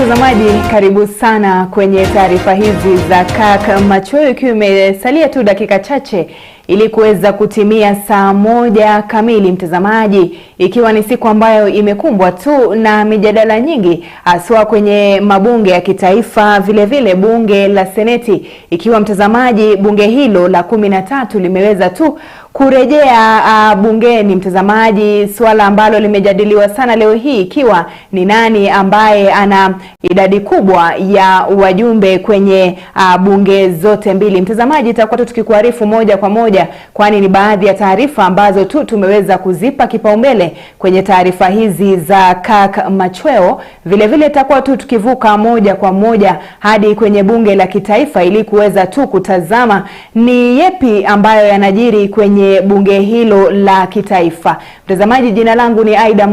Mtazamaji, karibu sana kwenye taarifa hizi za Kirk Machweo, ikiwa imesalia tu dakika chache ili kuweza kutimia saa 1 kamili. Mtazamaji, ikiwa ni siku ambayo imekumbwa tu na mijadala nyingi, haswa kwenye mabunge ya kitaifa, vile vile bunge la seneti, ikiwa mtazamaji bunge hilo la 13 limeweza tu kurejea bungeni. Mtazamaji, swala ambalo limejadiliwa sana leo hii ikiwa ni nani ambaye ana idadi kubwa ya wajumbe kwenye bunge zote mbili. Mtazamaji, tutakuwa tukikuarifu moja kwa moja, kwani ni baadhi ya taarifa ambazo tu tumeweza kuzipa kipaumbele kwenye taarifa hizi za Kirk Machweo. Vile vile tutakuwa tu tukivuka moja kwa moja hadi kwenye bunge la kitaifa ili kuweza tu kutazama ni yepi ambayo yanajiri kwenye bunge hilo la kitaifa. Mtazamaji, jina langu ni Aidah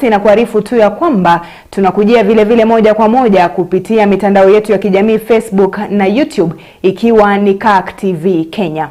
na kuarifu tu ya kwamba tunakujia vile vile moja kwa moja kupitia mitandao yetu ya kijamii Facebook na YouTube, ikiwa ni Kirk TV Kenya.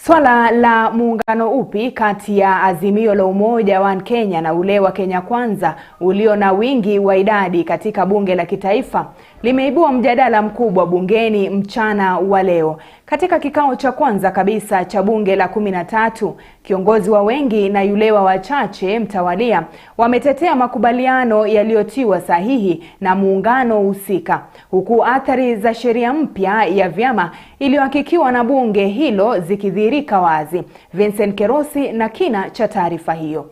Swala la muungano upi kati ya Azimio la Umoja wa Kenya na ule wa Kenya Kwanza ulio na wingi wa idadi katika bunge la kitaifa limeibua mjadala mkubwa bungeni mchana wa leo. Katika kikao cha kwanza kabisa cha bunge la 13, kiongozi wa wengi na yule wa wachache mtawalia wametetea makubaliano yaliyotiwa sahihi na muungano husika, huku athari za sheria mpya ya vyama iliyohakikiwa na bunge hilo zikidhihirika wazi. Vincent Kerosi na kina cha taarifa hiyo.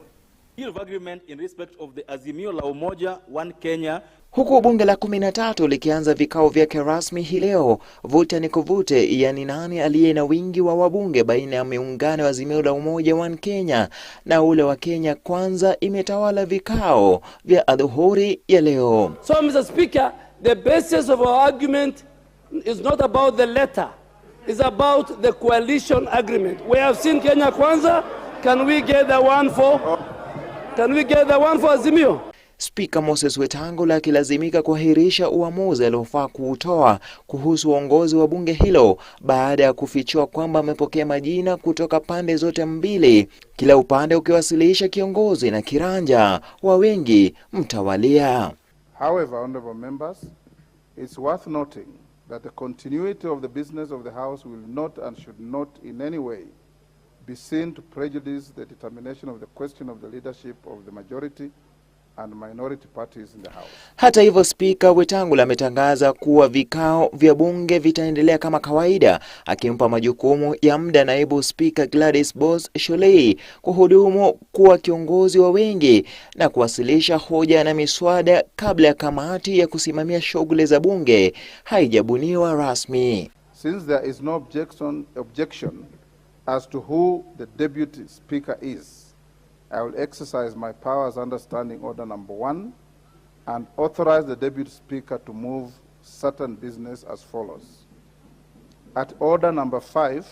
Huku bunge la 13 likianza vikao vyake rasmi hii leo, vuta ni kuvute yani nani aliye na wingi wa wabunge baina ya muungano wa Azimio la Umoja wa Kenya na ule wa Kenya Kwanza imetawala vikao vya adhuhuri ya leo. So Mr. Speaker, the basis of our argument is not about the letter, it's about the coalition agreement. We have seen Kenya Kwanza. Can we get the one for Azimio? Spika Moses Wetangula akilazimika kuahirisha uamuzi aliofaa kuutoa kuhusu uongozi wa bunge hilo baada ya kufichua kwamba amepokea majina kutoka pande zote mbili, kila upande ukiwasilisha kiongozi na kiranja wa wengi mtawalia. However, honorable members, it's worth noting that the continuity of the business of the House will not and should not in any way be seen to prejudice the determination of the question of the leadership of the majority and minority parties in the House. Hata hivyo, Spika Wetangula ametangaza kuwa vikao vya bunge vitaendelea kama kawaida, akimpa majukumu ya muda naibu Spika Gladys Boss Sholei kuhudumu kuwa kiongozi wa wengi na kuwasilisha hoja na miswada kabla ya kamati ya kusimamia shughuli za bunge haijabuniwa rasmi. Since there is no objection as to who the deputy speaker is, I will exercise my powers under Standing Order number 1 and authorize the Deputy Speaker to move certain business as follows. At Order number 5,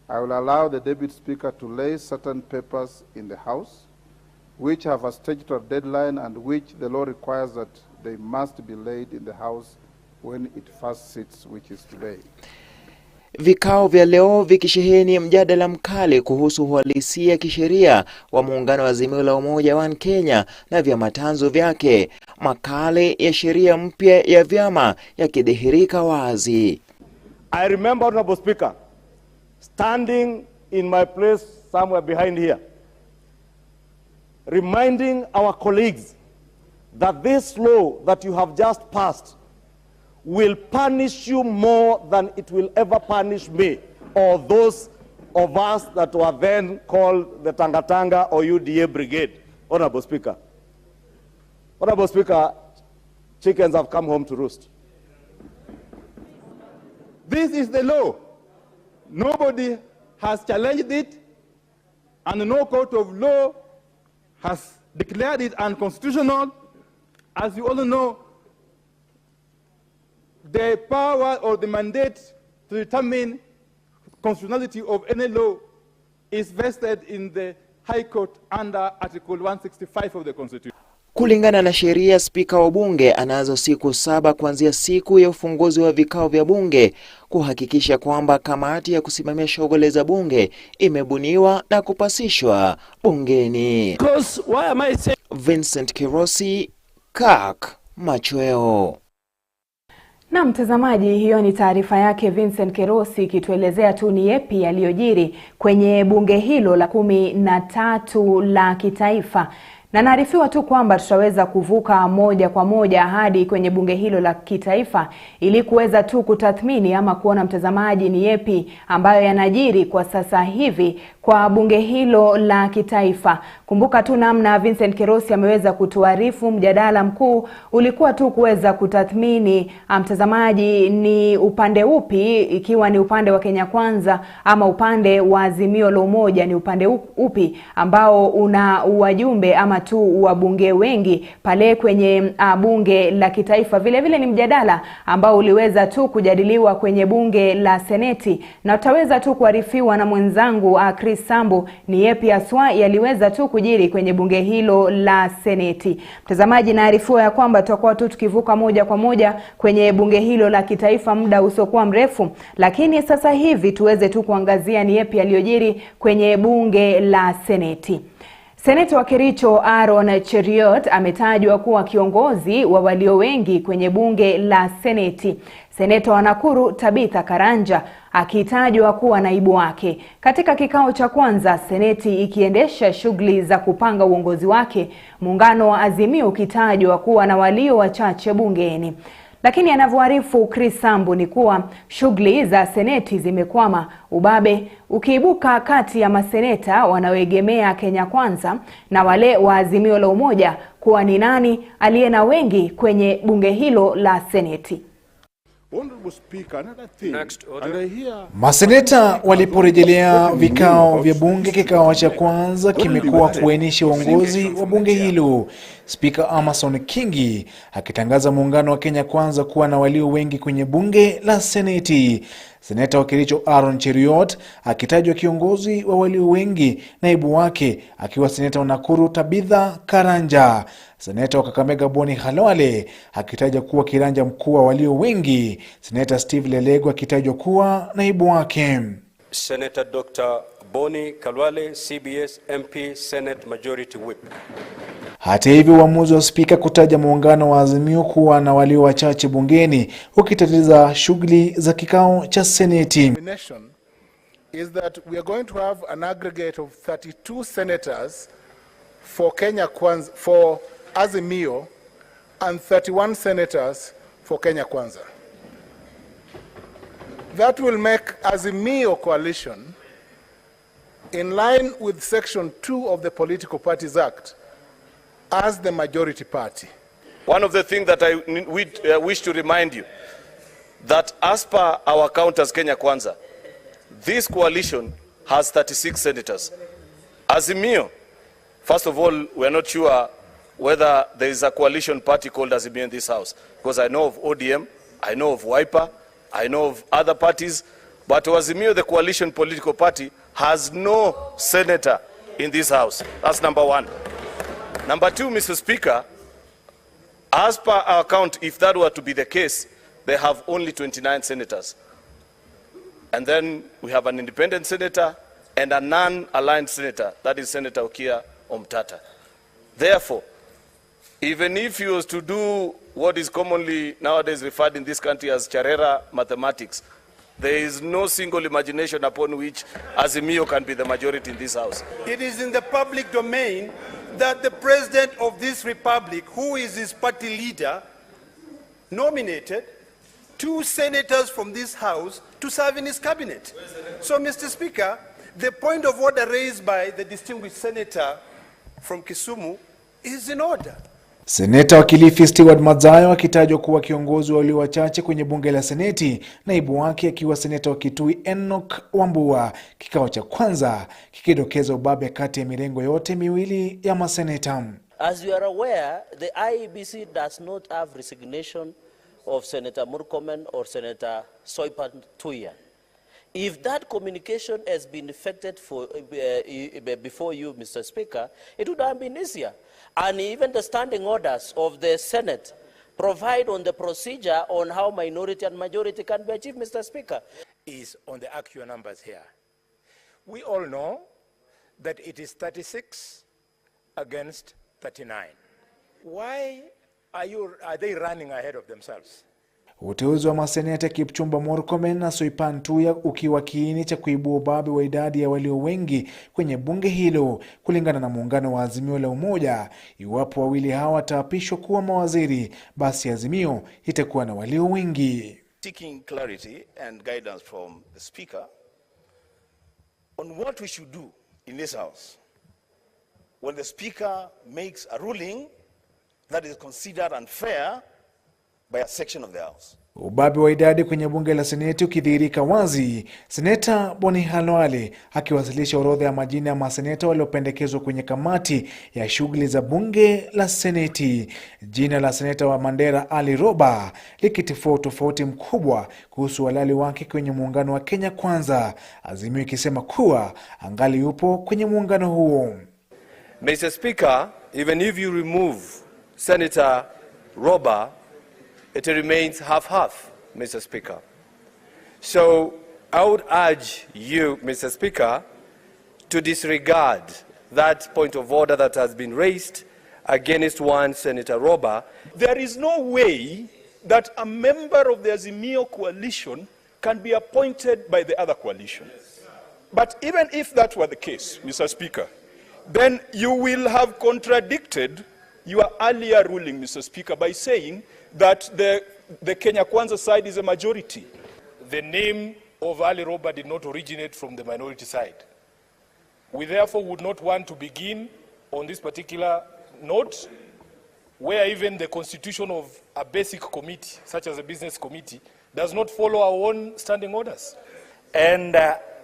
I will allow the Deputy Speaker to lay certain papers in the House which have a statutory deadline and which the law requires that they must be laid in the House when it first sits, which is today. Vikao vya leo vikisheheni mjadala mkali kuhusu uhalisia kisheria wa muungano wa Azimio la Umoja wa Kenya na vyama tanzu vyake, makale ya sheria mpya ya vyama yakidhihirika wazi. I remember, Honorable Speaker, standing in my place somewhere behind here, reminding our colleagues that this law that you have just passed will punish you more than it will ever punish me or those of us that were then called the Tangatanga or UDA Brigade. Honorable Speaker. Honorable Speaker, chickens have come home to roost. This is the law. Nobody has challenged it, and no court of law has declared it unconstitutional. As you all know, the power or the mandate to determine constitutionality of any law is vested in the High Court under Article 165 of the Constitution. Kulingana na sheria, spika wa bunge anazo siku 7 kuanzia siku ya ufunguzi wa vikao vya bunge kuhakikisha kwamba kamati ya kusimamia shughuli za bunge imebuniwa na kupasishwa bungeni. Because why am I saying Vincent Kerosi, Kirk Machweo. Na mtazamaji, hiyo ni taarifa yake Vincent Kerosi ikituelezea tu ni yepi yaliyojiri kwenye bunge hilo la 13 la kitaifa. Na naarifiwa tu kwamba tutaweza kuvuka moja kwa moja hadi kwenye bunge hilo la kitaifa ili kuweza tu kutathmini ama kuona mtazamaji ni yepi ambayo yanajiri kwa sasa hivi kwa bunge hilo la kitaifa. Kumbuka tu namna Vincent Kerosi ameweza kutuarifu mjadala mkuu ulikuwa tu kuweza kutathmini mtazamaji ni upande upi, ikiwa ni upande wa Kenya Kwanza ama upande wa Azimio la Umoja, ni upande upi ambao una wajumbe ama tu wabunge wengi pale kwenye bunge la kitaifa. Vile vile ni mjadala ambao uliweza tu kujadiliwa kwenye bunge la Seneti, na tutaweza tu kuarifiwa na mwenzangu Chris Sambu ni yepi haswa yaliweza tu kujiri kwenye bunge hilo la Seneti. Mtazamaji, naarifiwa ya kwamba tutakuwa tu tukivuka moja kwa moja kwenye bunge hilo la kitaifa muda usiokuwa mrefu, lakini sasa hivi tuweze tu kuangazia ni yepi yaliyojiri kwenye bunge la Seneti. Seneta wa Kericho Aaron Cheriot ametajwa kuwa kiongozi wa walio wengi kwenye bunge la Seneti. Seneta wa Nakuru Tabitha Karanja akitajwa kuwa naibu wake. Katika kikao cha kwanza Seneti ikiendesha shughuli za kupanga uongozi wake, muungano wa Azimio ukitajwa kuwa na walio wachache bungeni. Lakini anavyoarifu Chris Sambu ni kuwa shughuli za Seneti zimekwama, ubabe ukiibuka kati ya maseneta wanaoegemea Kenya Kwanza na wale wa Azimio la Umoja kuwa ni nani aliye na wengi kwenye bunge hilo la Seneti. Maseneta waliporejelea vikao vya bunge, kikao cha kwanza kimekuwa kuainisha uongozi wa bunge hilo. Spika Amason Kingi akitangaza muungano wa Kenya Kwanza kuwa na walio wengi kwenye bunge la Seneti. Seneta wa Kericho Aaron Cheriot akitajwa kiongozi wa walio wengi, naibu wake akiwa seneta wa Nakuru Tabitha Karanja. Seneta wa Kakamega Boni Khalwale akitajwa kuwa kiranja mkuu wa walio wengi, Seneta Steve Lelego akitajwa kuwa naibu wake. Senator Dr. Boni Khalwale, CBS MP, Senate Majority Whip. Hata hivyo, uamuzi wa spika kutaja muungano wa Azimio kuwa na walio wachache bungeni ukitatiza shughuli za kikao cha Seneti. Is that we are going to have an aggregate of 32 senators for Kenya Kwanza, for Azimio, and 31 senators for Kenya Kwanza. That will make Azimio coalition in line with Section 2 of the Political Parties Act as the majority party. One of the things that I wish to remind you, that as per our count as Kenya Kwanza, this coalition has 36 senators. Azimio, first of all, we are not sure whether there is a coalition party called Azimio in this house, because I know of ODM, I know of Wiper, I know of other parties, but Azimio, the coalition political party, has no senator in this house. That's number one. Number two, Mr. Speaker, as per our count, if that were to be the case, they have only 29 senators. And then we have an independent senator and a non-aligned senator, that is Senator Okia Omtata. Therefore, even if you was to do what is commonly nowadays referred in this country as Charera mathematics, there is no single imagination upon which Azimio can be the majority in this house. It is in the public domain that the president of this republic, who is his party leader, nominated 2 senators from this house to serve in his cabinet. So, Mr. Speaker, the point of order raised by the distinguished senator from Kisumu is in order. Seneta wa Kilifi Stewart Madzayo akitajwa kuwa kiongozi wa walio wachache kwenye bunge la Seneti, naibu wake akiwa seneta wa Kitui Enoch Wambua. Kikao cha kwanza kikidokeza ubabe kati ya mirengo yote miwili ya maseneta. As you are aware, the IEBC does not have resignation of Senator Murkomen or Senator Soipan Tuya. If that communication has been effected before you, Mr. Speaker, it would have been easier. And even the standing orders of the Senate provide on the procedure on how minority and majority can be achieved, Mr. Speaker. Is on the actual numbers here. We all know that it is 36 against 39. Why are they running ahead of themselves? Uteuzi wa maseneta Kipchumba Murkomen na Soipan Tuya ukiwa kiini cha kuibua ubabe wa idadi ya walio wengi kwenye bunge hilo, kulingana na muungano wa Azimio la Umoja. Iwapo wawili hawa wataapishwa kuwa mawaziri, basi Azimio itakuwa na walio wengi. Seeking clarity and guidance from the Speaker on what we should do in this House when the Speaker makes a ruling that is considered unfair by a section of the House. Ubabe wa idadi kwenye bunge la Seneti ukidhihirika wazi, Seneta Boni Halwale akiwasilisha orodha ya majina ya maseneta waliopendekezwa kwenye kamati ya shughuli za bunge la Seneti. Jina la seneta wa Mandera Ali Roba likitifua utofauti mkubwa kuhusu walali wake kwenye muungano wa Kenya Kwanza, Azimio ikisema kuwa angali yupo kwenye muungano huo. Mr. Speaker, even if you remove Senator Roba, it remains half-half, Mr. Speaker. So I would urge you, Mr. Speaker, to disregard that point of order that has been raised against one Senator Roba. There is no way that a member of the Azimio coalition can be appointed by the other coalition. But even if that were the case, Mr. Speaker, then you will have contradicted your earlier ruling, Mr. Speaker, by saying that the Kenya Kwanza side is a majority. The name of Ali Roba did not originate from the minority side. We therefore would not want to begin on this particular note, where even the constitution of a basic committee, such as a business committee, does not follow our own standing orders. And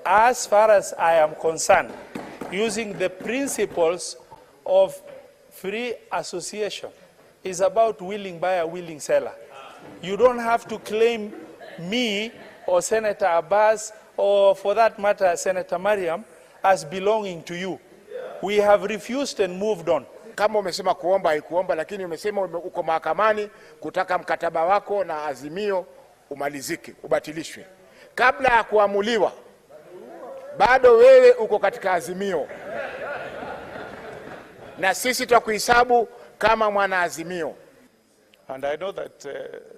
as far as I am concerned, using the principles of free association is about willing buyer, willing seller. You don't have to claim me or Senator Abbas or for that matter Senator Mariam as belonging to you. We have refused and moved on. Kama umesema kuomba haikuomba, lakini umesema uko mahakamani kutaka mkataba wako na Azimio umalizike, ubatilishwe. Kabla ya kuamuliwa, bado wewe uko katika Azimio. Na sisi tutakuhesabu kama mwana Azimio. And I know that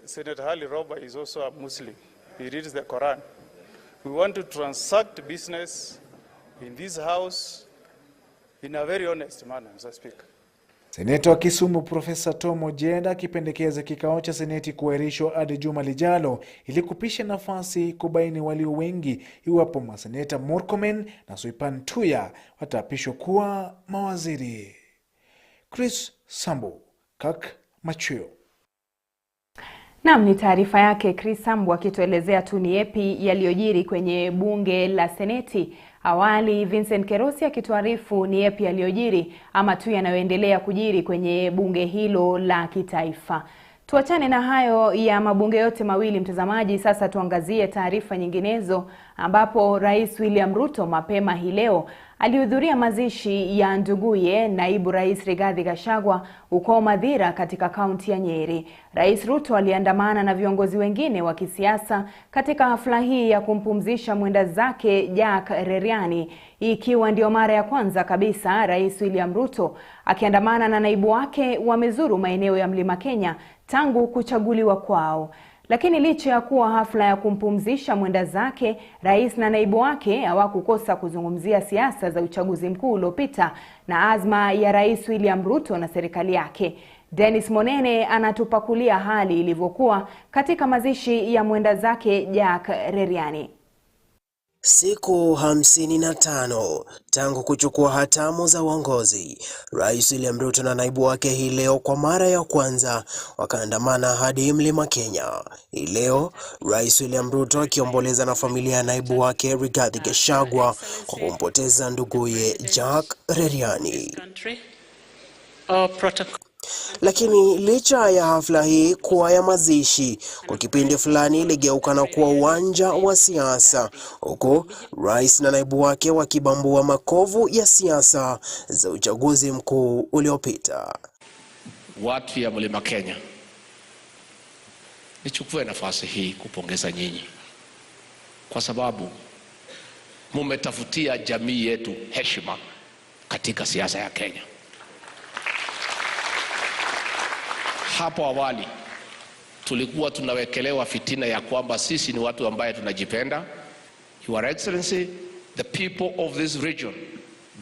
Senator Ali Roba is also a Muslim. He reads the Quran. We want to transact business in this house in a very honest manner, Mr. Speaker. Seneta wa Kisumu Profesa Tom Ojeda akipendekeza kikao cha Seneti kuahirishwa hadi juma lijalo ili kupisha nafasi kubaini walio wengi iwapo maseneta Murkomen na Soipan Tuya wataapishwa kuwa mawaziri. Chris Sambu, Kirk Machweo. Naam, ni taarifa yake Chris Sambu akituelezea tu ni yapi yaliyojiri kwenye bunge la Seneti. Awali Vincent Kerosi akituarifu ni yapi yaliyojiri ama tu yanayoendelea kujiri kwenye bunge hilo la kitaifa. Tuachane na hayo ya mabunge yote mawili mtazamaji, sasa tuangazie taarifa nyinginezo ambapo Rais William Ruto mapema hii leo alihudhuria mazishi ya nduguye naibu Rais Rigathi Gachagua huko Mathira katika kaunti ya Nyeri. Rais Ruto aliandamana na viongozi wengine wa kisiasa katika hafla hii ya kumpumzisha mwenda zake Jack Reriani, ikiwa ndio mara ya kwanza kabisa Rais William Ruto akiandamana na naibu wake wamezuru maeneo ya Mlima Kenya tangu kuchaguliwa kwao. Lakini licha ya kuwa hafla ya kumpumzisha mwenda zake, rais na naibu wake hawakukosa kuzungumzia siasa za uchaguzi mkuu uliopita na azma ya Rais William Ruto na serikali yake. Dennis Monene anatupakulia hali ilivyokuwa katika mazishi ya mwenda zake Jack Reriani. Siku 55 tangu kuchukua hatamu za uongozi, Rais William Ruto na naibu wake hii leo kwa mara ya kwanza wakaandamana hadi Mlima Kenya. Hii leo Rais William Ruto akiomboleza na familia ya naibu wake Rigathi Gachagua kwa kumpoteza nduguye Jack Reriani. Lakini licha ya hafla hii kuwa ya mazishi, kwa kipindi fulani iligeuka na kuwa uwanja wa siasa, huko rais na naibu wake wakibambua makovu ya siasa za uchaguzi mkuu uliopita. Watu ya Mlima Kenya, nichukue nafasi hii kupongeza nyinyi kwa sababu mumetafutia jamii yetu heshima katika siasa ya Kenya. hapo awali tulikuwa tunawekelewa fitina ya kwamba sisi ni watu ambaye tunajipenda. Your Excellency, the people of this region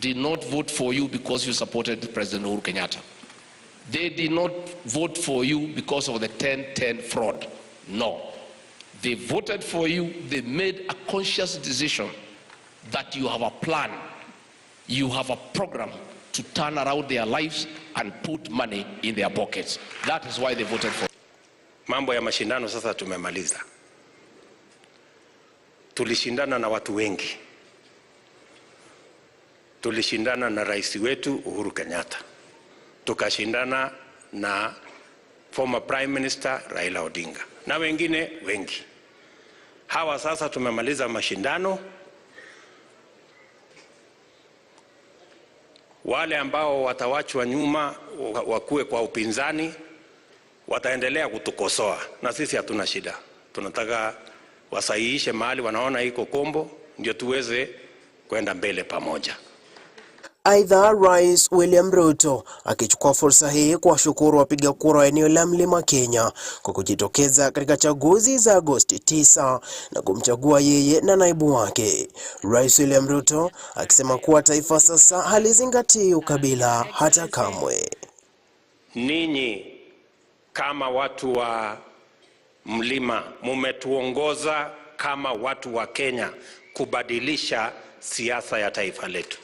did not vote for you because you supported President Uhuru Kenyatta. They did not vote for you because of the 10-10 fraud. No. They voted for you. They made a conscious decision that you have a plan, you have a program to turn around their lives and put money in their pockets. That is why they voted for you. Mambo ya mashindano sasa tumemaliza. Tulishindana na watu wengi. Tulishindana na rais wetu Uhuru Kenyatta. Tukashindana na former Prime Minister Raila Odinga na wengine wengi. Hawa sasa tumemaliza mashindano. Wale ambao watawachwa nyuma wakue kwa upinzani wataendelea kutukosoa, na sisi hatuna shida. Tunataka wasahihishe mahali wanaona iko kombo ndio tuweze kwenda mbele pamoja. Aidha, Rais William Ruto akichukua fursa hii kuwashukuru wapiga kura eneo la Mlima Kenya kwa kujitokeza katika chaguzi za Agosti 9 na kumchagua yeye na naibu wake. Rais William Ruto akisema kuwa taifa sasa halizingatii ukabila hata kamwe. Ninyi kama watu wa Mlima mumetuongoza kama watu wa Kenya kubadilisha siasa ya taifa letu.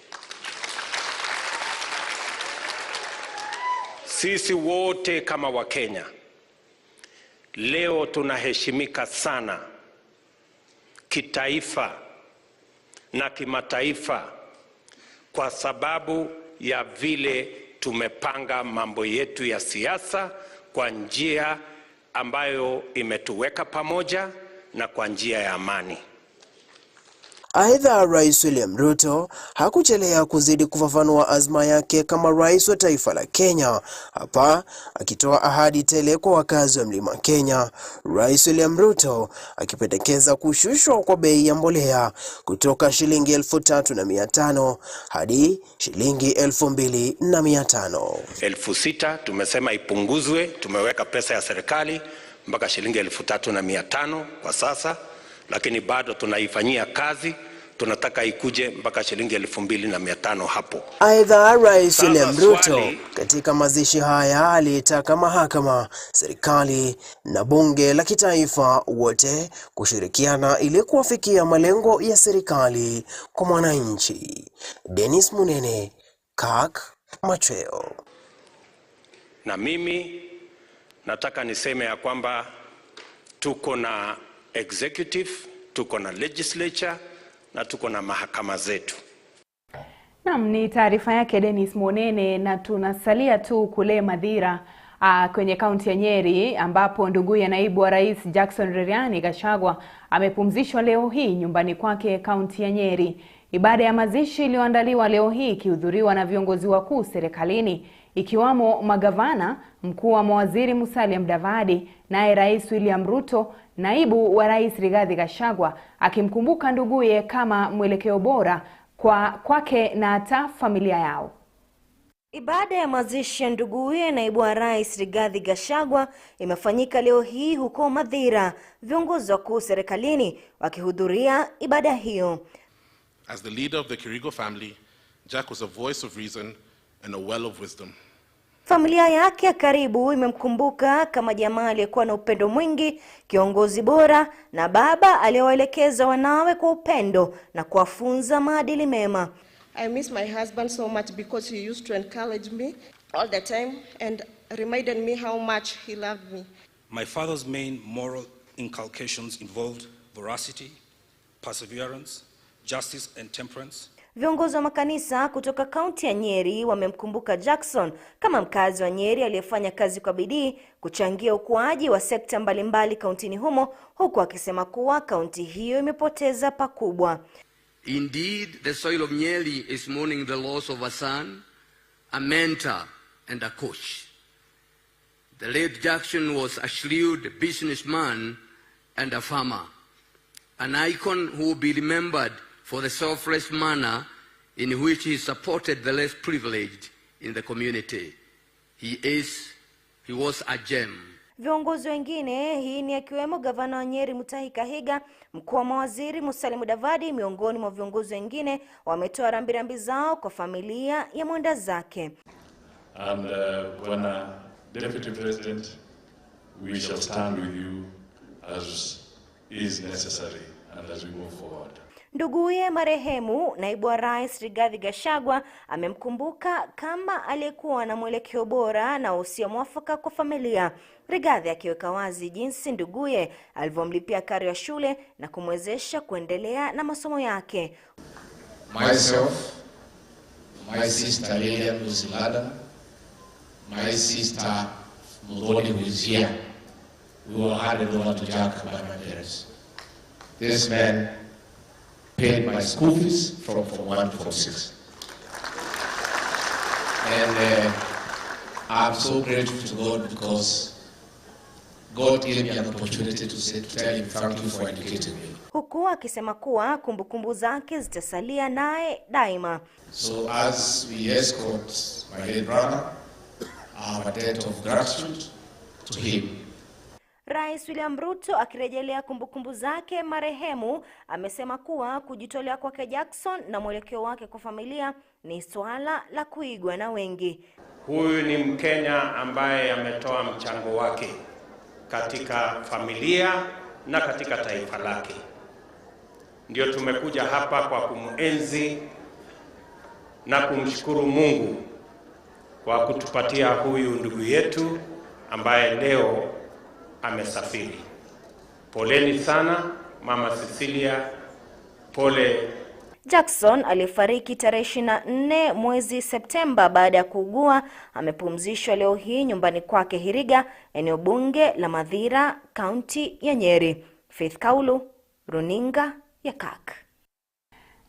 Sisi wote kama wa Kenya leo tunaheshimika sana kitaifa na kimataifa kwa sababu ya vile tumepanga mambo yetu ya siasa kwa njia ambayo imetuweka pamoja na kwa njia ya amani. Aidha, Rais William Ruto hakuchelea kuzidi kufafanua azma yake kama rais wa taifa la Kenya, hapa akitoa ahadi tele kwa wakazi wa Mlima Kenya. Rais William Ruto akipendekeza kushushwa kwa bei ya mbolea kutoka shilingi 3,500 hadi shilingi 2,500. 6,000 tumesema ipunguzwe, tumeweka pesa ya serikali mpaka shilingi 3,500 kwa sasa, lakini bado tunaifanyia kazi. Tunataka ikuje mpaka shilingi 2,500 hapo. Aidha, Rais William Ruto katika mazishi haya alitaka mahakama, serikali na bunge la kitaifa wote kushirikiana ili kuwafikia malengo ya serikali kwa mwananchi. Dennis Munene, Kirk Machweo. Na mimi nataka niseme ya kwamba tuko na executive, tuko na legislature na tuko na mahakama zetu. Naam, ni taarifa yake Dennis Monene, na tunasalia tu kule Madhira kwenye kaunti ya Nyeri ambapo ndugu ya naibu wa rais Jackson Rigathi Gachagua amepumzishwa leo hii nyumbani kwake kaunti ya Nyeri. Ibada ya mazishi iliyoandaliwa leo hii ikihudhuriwa na viongozi wakuu serikalini ikiwamo magavana, mkuu wa mawaziri Musalia Mudavadi, naye Rais William Ruto, naibu wa rais Rigathi Gachagua akimkumbuka nduguye kama mwelekeo bora kwake na hata familia yao. Ibada ya mazishi ya nduguye naibu wa rais Rigathi Gachagua imefanyika leo hii huko Madhira, viongozi wakuu serikalini wakihudhuria ibada hiyo. As the leader of the Kirigo family, Jack was a voice of reason and a well of wisdom. Familia yake ya karibu imemkumbuka kama jamaa aliyekuwa na upendo mwingi, kiongozi bora na baba aliyewaelekeza wanawe kwa upendo na kuwafunza maadili mema. I miss my husband so much because he used to encourage me all the time and reminded me how much he loved me. My father's main moral inculcations involved veracity, perseverance, justice and temperance. Viongozi wa makanisa kutoka kaunti ya Nyeri wamemkumbuka Jackson kama mkazi wa Nyeri aliyefanya kazi kwa bidii kuchangia ukuaji wa sekta mbalimbali kauntini humo, huku akisema kuwa kaunti hiyo imepoteza pakubwa. Indeed, the soil of Nyeri is mourning the loss of a son, a mentor and a coach. The late Jackson was a shrewd businessman and a farmer, an icon who will be remembered for the selfless manner in which he supported the less privileged in the community. He is, He was a gem. Viongozi wengine hii ni akiwemo gavana wa Nyeri Mutahi Kahiga, mkuu wa mawaziri Musalia Mudavadi, miongoni mwa viongozi wengine wametoa rambirambi zao kwa familia ya mwenda zake. And when Deputy President, we shall stand with you as is necessary and as we move forward. Nduguye marehemu naibu wa rais Rigathi Gachagua amemkumbuka kama aliyekuwa na mwelekeo bora na usia mwafaka kwa familia. Rigathi akiweka wazi jinsi nduguye alivyomlipia karo ya shule na kumwezesha kuendelea na masomo yake. Myself, my sister Lilian Muzilada, my sister Mudoni who is here, we were handed over to Jack by my parents. This man paid my school fees from Form 1 to Form 6. And I'm so grateful to God because God gave me an opportunity to tell him thank you for educating me. Huku akisema kuwa kumbukumbu zake zitasalia naye daima. So as we escort my late brother, our debt of gratitude to him. Rais William Ruto akirejelea kumbukumbu zake marehemu amesema kuwa kujitolea kwake Jackson na mwelekeo wake kwa familia ni swala la kuigwa na wengi. Huyu ni Mkenya ambaye ametoa mchango wake katika familia na katika taifa lake. Ndio tumekuja hapa kwa kumuenzi na kumshukuru Mungu kwa kutupatia huyu ndugu yetu ambaye leo amesafiri. Poleni sana Mama Cecilia, pole. Jackson alifariki tarehe 24 mwezi Septemba baada ya kuugua. Amepumzishwa leo hii nyumbani kwake Hiriga, eneo bunge la Mathira, kaunti ya Nyeri. Faith Kaulu, runinga ya KAK.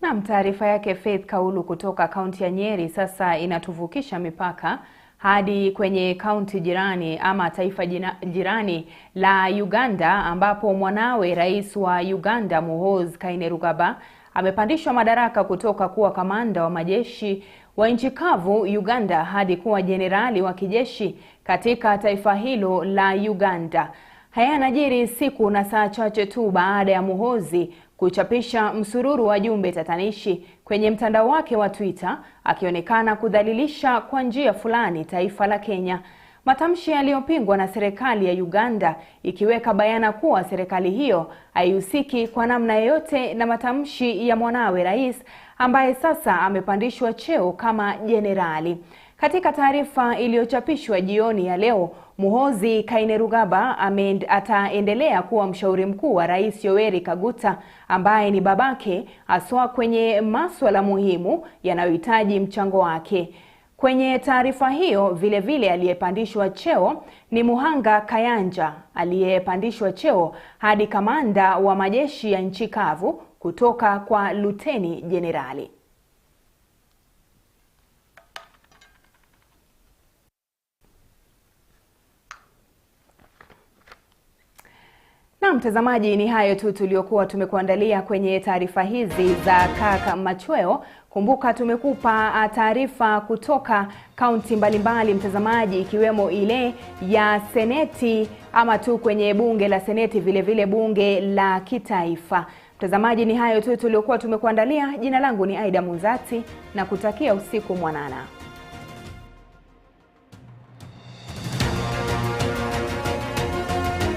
Na taarifa yake Faith Kaulu kutoka kaunti ya Nyeri sasa inatuvukisha mipaka hadi kwenye kaunti jirani ama taifa jirani la Uganda, ambapo mwanawe rais wa Uganda Muhoozi Kainerugaba amepandishwa madaraka kutoka kuwa kamanda wa majeshi wa nchi kavu Uganda hadi kuwa jenerali wa kijeshi katika taifa hilo la Uganda. Haya yanajiri siku na saa chache tu baada ya Muhoozi kuchapisha msururu wa jumbe tatanishi kwenye mtandao wake wa Twitter akionekana kudhalilisha kwa njia fulani taifa la Kenya. Matamshi yaliyopingwa na serikali ya Uganda ikiweka bayana kuwa serikali hiyo haihusiki kwa namna yoyote na matamshi ya mwanawe rais ambaye sasa amepandishwa cheo kama jenerali. Katika taarifa iliyochapishwa jioni ya leo, Muhoozi Kainerugaba ataendelea kuwa mshauri mkuu wa Rais Yoweri Kaguta ambaye ni babake, haswa kwenye masuala muhimu yanayohitaji mchango wake. Kwenye taarifa hiyo vile aliyepandishwa cheo ni Muhanga Kayanja aliyepandishwa cheo hadi kamanda wa majeshi ya nchi kavu kutoka kwa luteni jenerali. Na mtazamaji, ni hayo tu tuliokuwa tumekuandalia kwenye taarifa hizi za Kirk Machweo. Kumbuka tumekupa taarifa kutoka kaunti mbalimbali mtazamaji, ikiwemo ile ya seneti ama tu kwenye bunge la seneti, vile bunge la kitaifa. Mtazamaji, ni hayo tu tuliokuwa tumekuandalia. Jina langu ni Aidah na kutakia usiku mwanana.